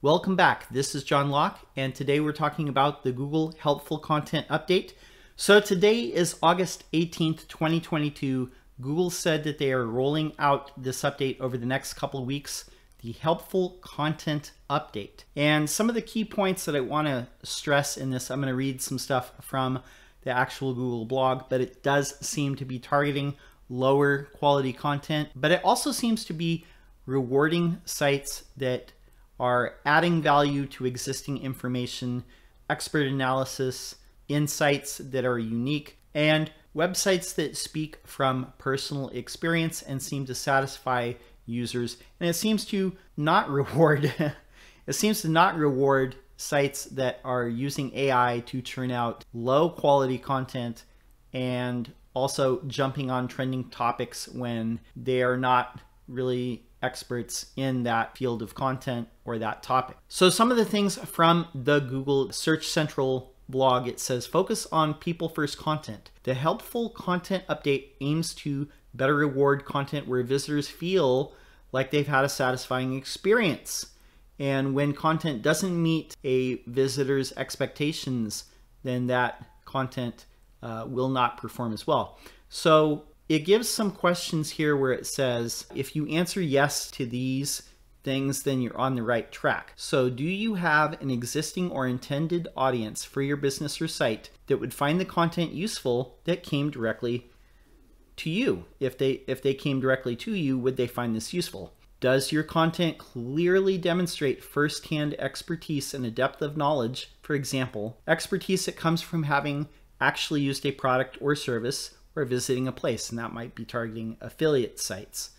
Welcome back. This is John Locke, and today we're talking about the Google Helpful Content Update. So today is August 18th, 2022. Google said that they are rolling out this update over the next couple of weeks, the Helpful Content Update. And some of the key points that I want to stress in this, I'm going to read some stuff from the actual Google blog, but it does seem to be targeting lower quality content, but it also seems to be rewarding sites that are adding value to existing information, expert analysis, insights that are unique, and websites that speak from personal experience and seem to satisfy users. And it seems to not reward sites that are using AI to churn out low quality content and also jumping on trending topics when they are not really experts in that field of content or that topic. So some of the things from the Google Search Central blog, it says, focus on people first content. The Helpful Content Update aims to better reward content where visitors feel like they've had a satisfying experience. And when content doesn't meet a visitor's expectations, then that content will not perform as well. So it gives some questions here where it says, if you answer yes to these things, then you're on the right track. So do you have an existing or intended audience for your business or site that would find the content useful that came directly to you? If they came directly to you, would they find this useful? Does your content clearly demonstrate firsthand expertise and a depth of knowledge? For example, expertise that comes from having actually used a product or service or visiting a place, and that might be targeting affiliate sites.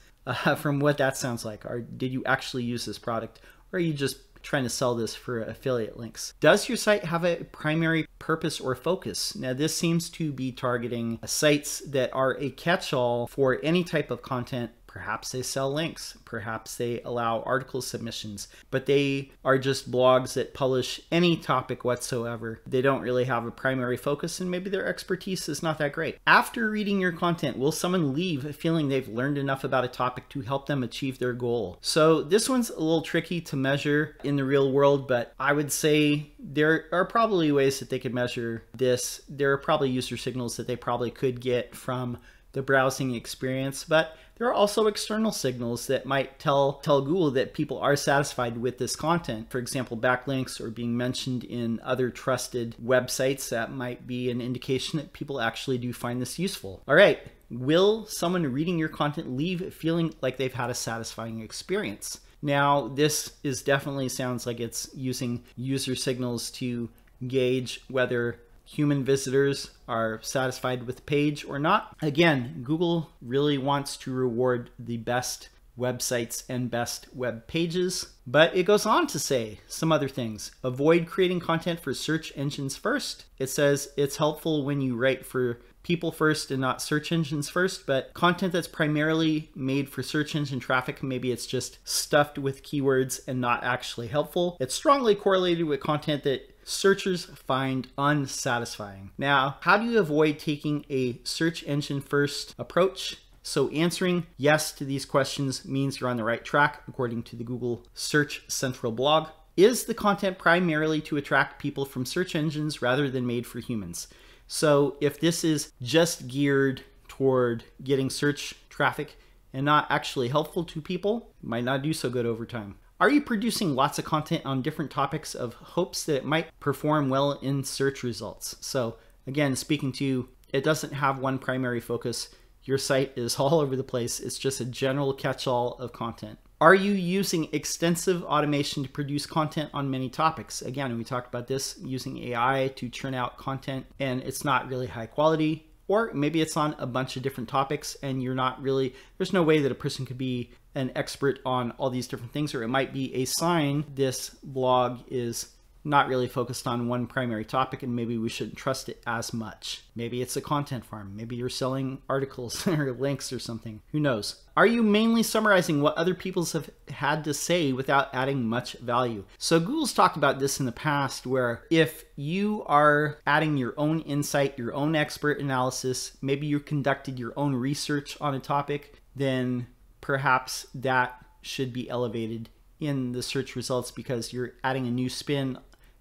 From what that sounds like, or did you actually use this product, or are you just trying to sell this for affiliate links? Does your site have a primary purpose or focus? Now this seems to be targeting sites that are a catch-all for any type of content. Perhaps they sell links, perhaps they allow article submissions, but they are just blogs that publish any topic whatsoever. They don't really have a primary focus, and maybe their expertise is not that great. After reading your content, will someone leave feeling they've learned enough about a topic to help them achieve their goal? So this one's a little tricky to measure in the real world, but I would say there are probably ways that they could measure this. There are probably user signals that they probably could get from the browsing experience, but there are also external signals that might tell Google that people are satisfied with this content. For example, backlinks or being mentioned in other trusted websites. That might be an indication that people actually do find this useful. All right, will someone reading your content leave feeling like they've had a satisfying experience? Now, this is definitely sounds like it's using user signals to gauge whether human visitors are satisfied with the page or not. Again, Google really wants to reward the best websites and best web pages, but it goes on to say some other things. Avoid creating content for search engines first. It says it's helpful when you write for people first and not search engines first, but content that's primarily made for search engine traffic, maybe it's just stuffed with keywords and not actually helpful. It's strongly correlated with content that searchers find unsatisfying. Now, how do you avoid taking a search engine first approach? So answering yes to these questions means you're on the right track, according to the Google Search Central blog. Is the content primarily to attract people from search engines rather than made for humans? So if this is just geared toward getting search traffic and not actually helpful to people, it might not do so good over time. Are you producing lots of content on different topics of hopes that it might perform well in search results? So again, speaking to, it doesn't have one primary focus. Your site is all over the place. It's just a general catch-all of content. Are you using extensive automation to produce content on many topics? Again, we talked about this, using AI to churn out content and it's not really high quality. Or maybe it's on a bunch of different topics and you're not really, there's no way that a person could be an expert on all these different things, or it might be a sign this blog is not really focused on one primary topic and maybe we shouldn't trust it as much. Maybe it's a content farm. Maybe you're selling articles or links or something. Who knows? Are you mainly summarizing what other people have had to say without adding much value? So Google's talked about this in the past, where if you are adding your own insight, your own expert analysis, maybe you conducted your own research on a topic, then perhaps that should be elevated in the search results because you're adding a new spin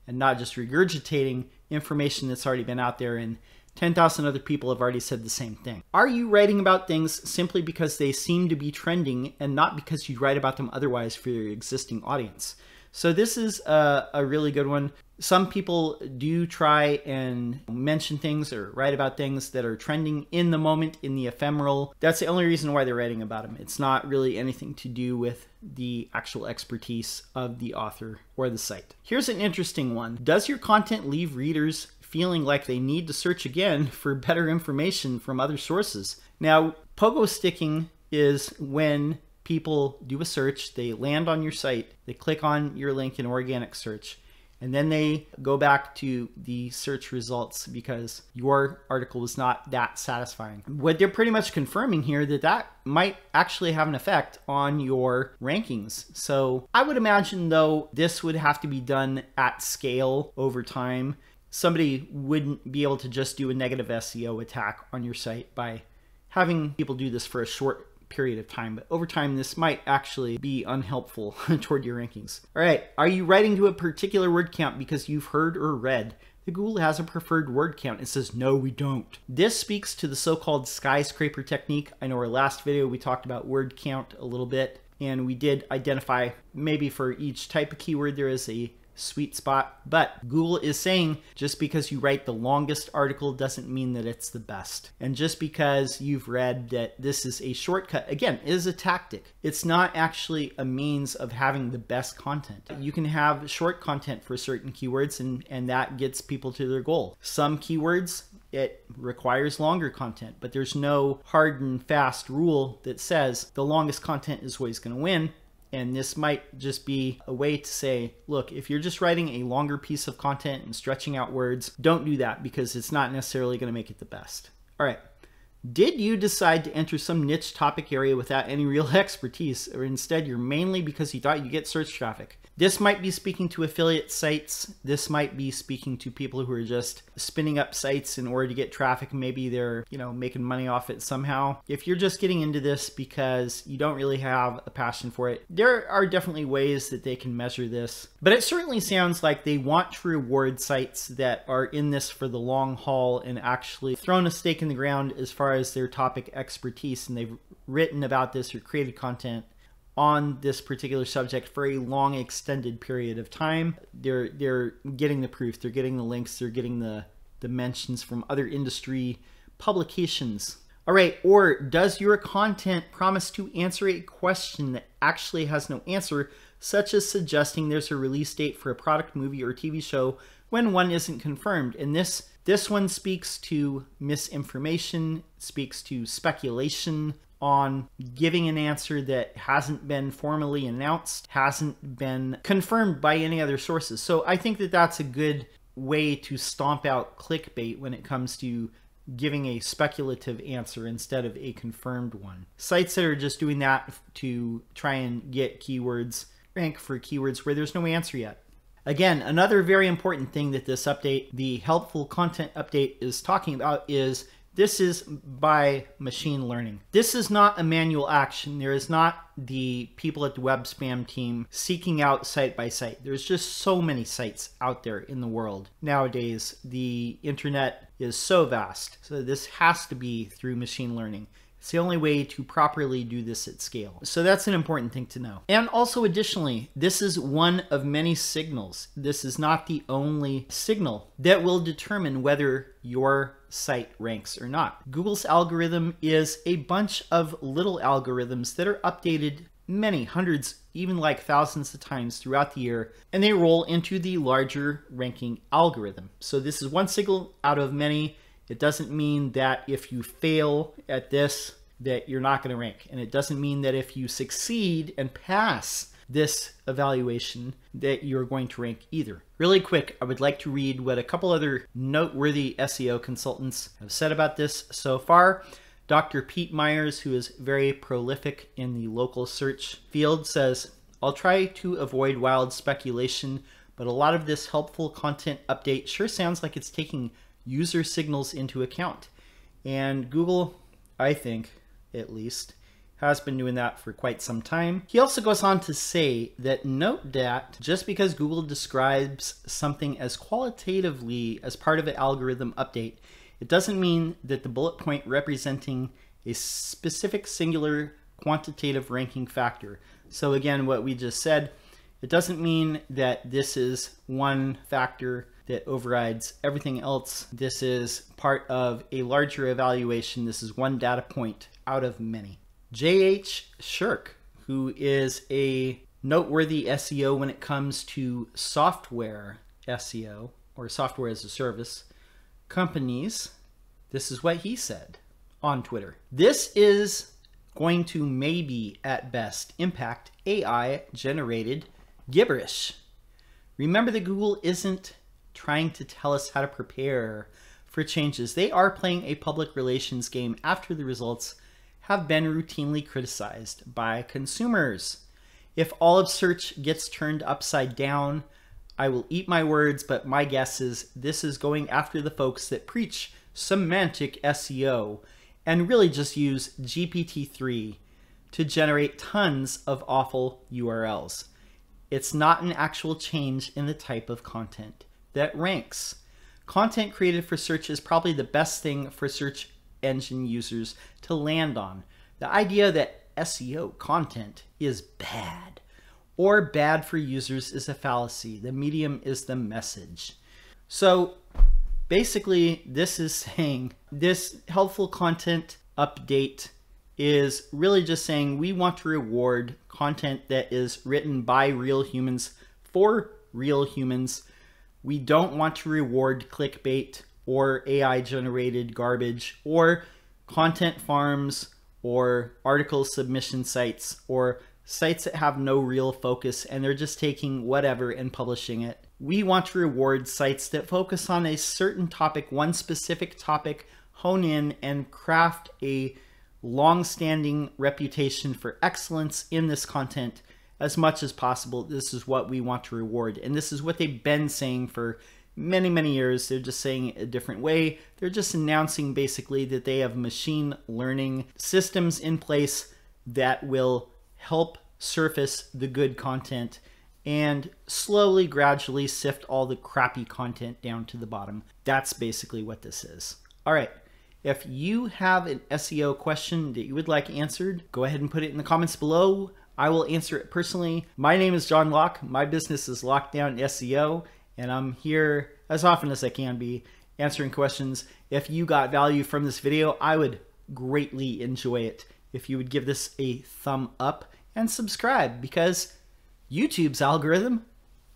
and not just regurgitating information that's already been out there and 10,000 other people have already said the same thing. Are you writing about things simply because they seem to be trending and not because you write about them otherwise for your existing audience? So this is a really good one. Some people do try and mention things or write about things that are trending in the moment, in the ephemeral. That's the only reason why they're writing about them. It's not really anything to do with the actual expertise of the author or the site. Here's an interesting one. Does your content leave readers feeling like they need to search again for better information from other sources? Now, pogo sticking is when people do a search, they land on your site, they click on your link in organic search, and then they go back to the search results because your article was not that satisfying. What they're pretty much confirming here that might actually have an effect on your rankings. So I would imagine though this would have to be done at scale over time. Somebody wouldn't be able to just do a negative SEO attack on your site by having people do this for a short period of time, but over time this might actually be unhelpful toward your rankings. All right, are you writing to a particular word count because you've heard or read that Google has a preferred word count? It says no, we don't. This speaks to the so-called skyscraper technique. I know our last video we talked about word count a little bit, and we did identify maybe for each type of keyword there is a sweet spot, but Google is saying just because you write the longest article doesn't mean that it's the best. And just because you've read that this is a shortcut, again, is a tactic. It's not actually a means of having the best content. You can have short content for certain keywords and that gets people to their goal. Some keywords, it requires longer content, but there's no hard and fast rule that says the longest content is always going to win. And this might just be a way to say, look, if you're just writing a longer piece of content and stretching out words, don't do that because it's not necessarily going to make it the best. All right. Did you decide to enter some niche topic area without any real expertise, or instead you're mainly because you thought you get search traffic? This might be speaking to affiliate sites. This might be speaking to people who are just spinning up sites in order to get traffic. Maybe they're, making money off it somehow. If you're just getting into this because you don't really have a passion for it, there are definitely ways that they can measure this. But it certainly sounds like they want to reward sites that are in this for the long haul and actually thrown a stake in the ground as far as their topic expertise, and they've written about this or created content on this particular subject for a long extended period of time. They're getting the proof, they're getting the links, they're getting the mentions from other industry publications. All right, or does your content promise to answer a question that actually has no answer, such as suggesting there's a release date for a product, movie, or TV show when one isn't confirmed? And this one speaks to misinformation, speaks to speculation on giving an answer that hasn't been formally announced, hasn't been confirmed by any other sources. So I think that that's a good way to stomp out clickbait when it comes to giving a speculative answer instead of a confirmed one. Sites that are just doing that to try and get keywords, rank for keywords where there's no answer yet. Again, another very important thing that this update, the helpful content update, is talking about is this is by machine learning. This is not a manual action. There is not the people at the web spam team seeking out site by site. There's just so many sites out there in the world. Nowadays, the internet is so vast. So this has to be through machine learning. It's the only way to properly do this at scale. So that's an important thing to know. And also additionally, this is one of many signals. This is not the only signal that will determine whether your site ranks or not. Google's algorithm is a bunch of little algorithms that are updated many hundreds, even like thousands of times throughout the year, and they roll into the larger ranking algorithm. So this is one signal out of many. It doesn't mean that if you fail at this, that you're not going to rank. And it doesn't mean that if you succeed and pass this evaluation, that you're going to rank either. Really quick, I would like to read what a couple other noteworthy SEO consultants have said about this so far. Dr. Pete Myers, who is very prolific in the local search field, says, "I'll try to avoid wild speculation, but a lot of this helpful content update sure sounds like it's taking user signals into account. And Google, I think, at least, has been doing that for quite some time. He also goes on to say that note that just because Google describes something as qualitatively as part of an algorithm update, it doesn't mean that the bullet point representing a specific singular quantitative ranking factor. So again, what we just said, it doesn't mean that this is one factor that overrides everything else. This is part of a larger evaluation. This is one data point out of many. J.H. Shirk, who is a noteworthy SEO when it comes to software SEO or software as a service companies, this is what he said on Twitter. This is going to maybe at best impact AI generated gibberish. Remember that Google isn't trying to tell us how to prepare for changes. They are playing a public relations game after the results have been routinely criticized by consumers. If all of search gets turned upside down, I will eat my words, but my guess is this is going after the folks that preach semantic SEO and really just use GPT-3 to generate tons of awful URLs. It's not an actual change in the type of content that ranks. Content created for search is probably the best thing for search engine users to land on. The idea that SEO content is bad or bad for users is a fallacy. The medium is the message. So basically, this is saying this helpful content update is really just saying we want to reward content that is written by real humans for real humans. We don't want to reward clickbait or AI generated garbage or content farms or article submission sites or sites that have no real focus and they're just taking whatever and publishing it. We want to reward sites that focus on a certain topic, one specific topic, hone in and craft a long-standing reputation for excellence in this content as much as possible. This is what we want to reward. And this is what they've been saying for many, many years. They're just saying it a different way. They're just announcing basically that they have machine learning systems in place that will help surface the good content and slowly, gradually sift all the crappy content down to the bottom. That's basically what this is. All right. If you have an SEO question that you would like answered, go ahead and put it in the comments below. I will answer it personally. My name is John Locke. My business is Lockedown SEO, and I'm here as often as I can be answering questions. If you got value from this video, I would greatly enjoy it if you would give this a thumb up and subscribe, because YouTube's algorithm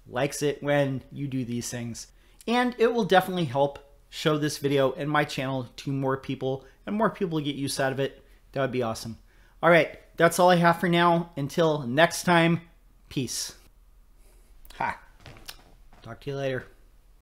likes it when you do these things. And it will definitely help show this video and my channel to more people, and more people get use out of it. That would be awesome. All right, that's all I have for now. Until next time, peace. Ha. Talk to you later.